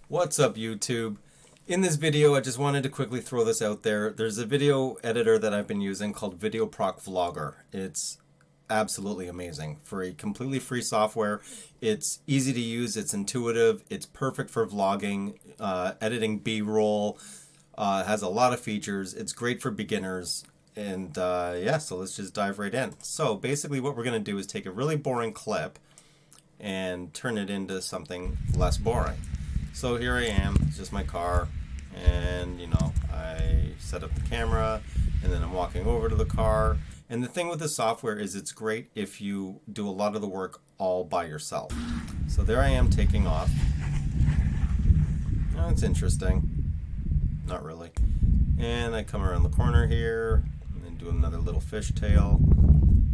What's up, YouTube? In this video, I just wanted to quickly throw this out there. There's a video editor that I've been using called VideoProc Vlogger. It's absolutely amazing. For a completely free software, it's easy to use, it's intuitive, it's perfect for vlogging, editing B-roll, has a lot of features, it's great for beginners, and yeah, so let's just dive right in. So basically what we're going to do is take a really boring clip and turn it into something less boring. So here I am, it's just my car, and I set up the camera, and then I'm walking over to the car. And the thing with the software is it's great if you do a lot of the work all by yourself. So there I am taking off. Oh, it's interesting. Not really. And I come around the corner here, and then do another little fishtail.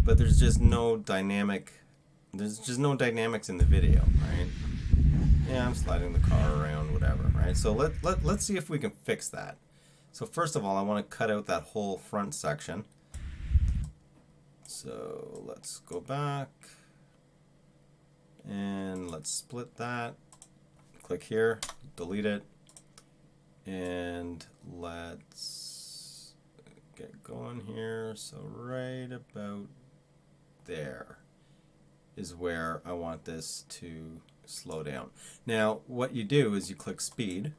But there's just no dynamics in the video, right? Yeah, I'm sliding the car around, whatever, right? So let's see if we can fix that. So first of all, I want to cut out that whole front section. So let's go back and let's split that. Click here, delete it, and let's get going here. So right about there is where I want this to slow down. Now what you do is you click speed,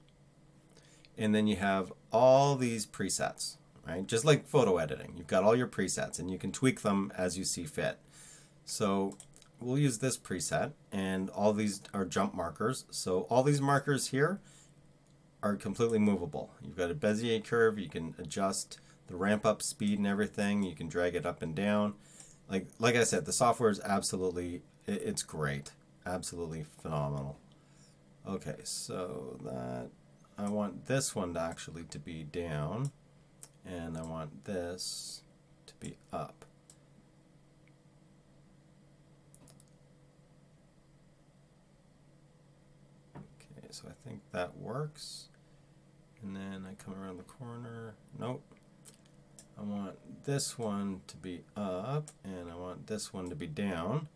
and then you have all these presets, right? Just like photo editing, you've got all your presets and you can tweak them as you see fit. So we'll use this preset, and all these are jump markers. So all these markers here are completely movable. You've got a Bezier curve, you can adjust the ramp up speed and everything, you can drag it up and down. Like I said, the software is absolutely, it's great. Absolutely phenomenal. Okay, so that I want this one to actually to be down, and I want this to be up. Okay, so I think that works. And then I come around the corner. Nope. I want this one to be up, and I want this one to be down.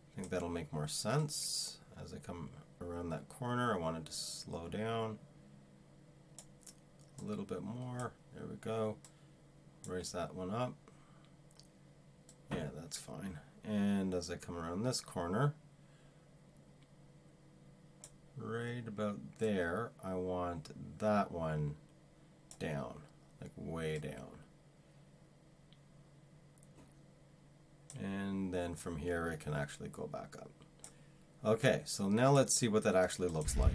I think that'll make more sense. As I come around that corner, I want it to slow down a little bit more. There we go. Raise that one up. Yeah, that's fine. And as I come around this corner, right about there, I want that one down, like way down. And then from here it can actually go back up. Okay, so now let's see what that actually looks like.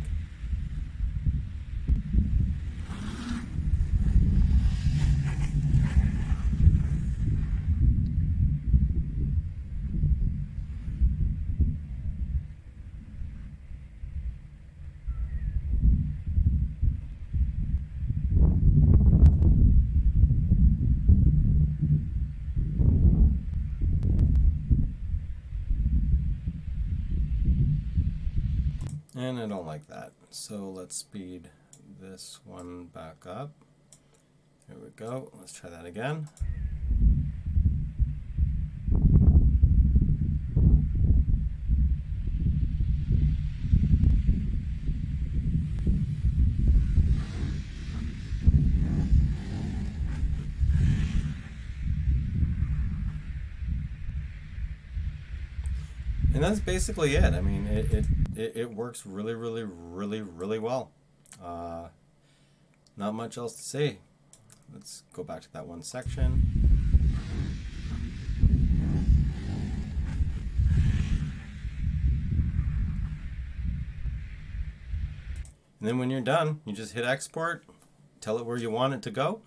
And I don't like that. So let's speed this one back up. Here we go. Let's try that again. And that's basically it. I mean, it works really well. Not much else to say. Let's go back to that one section. And then when you're done, you just hit export, tell it where you want it to go,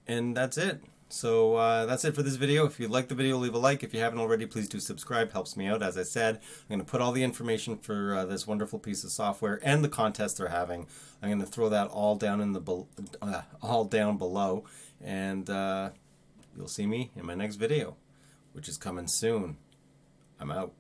and that's it. So that's it for this video. If you liked the video, leave a like. If you haven't already, please do subscribe. Helps me out. As I said, I'm going to put all the information for this wonderful piece of software and the contest they're having. I'm going to throw that all down in the all down below, and you'll see me in my next video, which is coming soon. I'm out.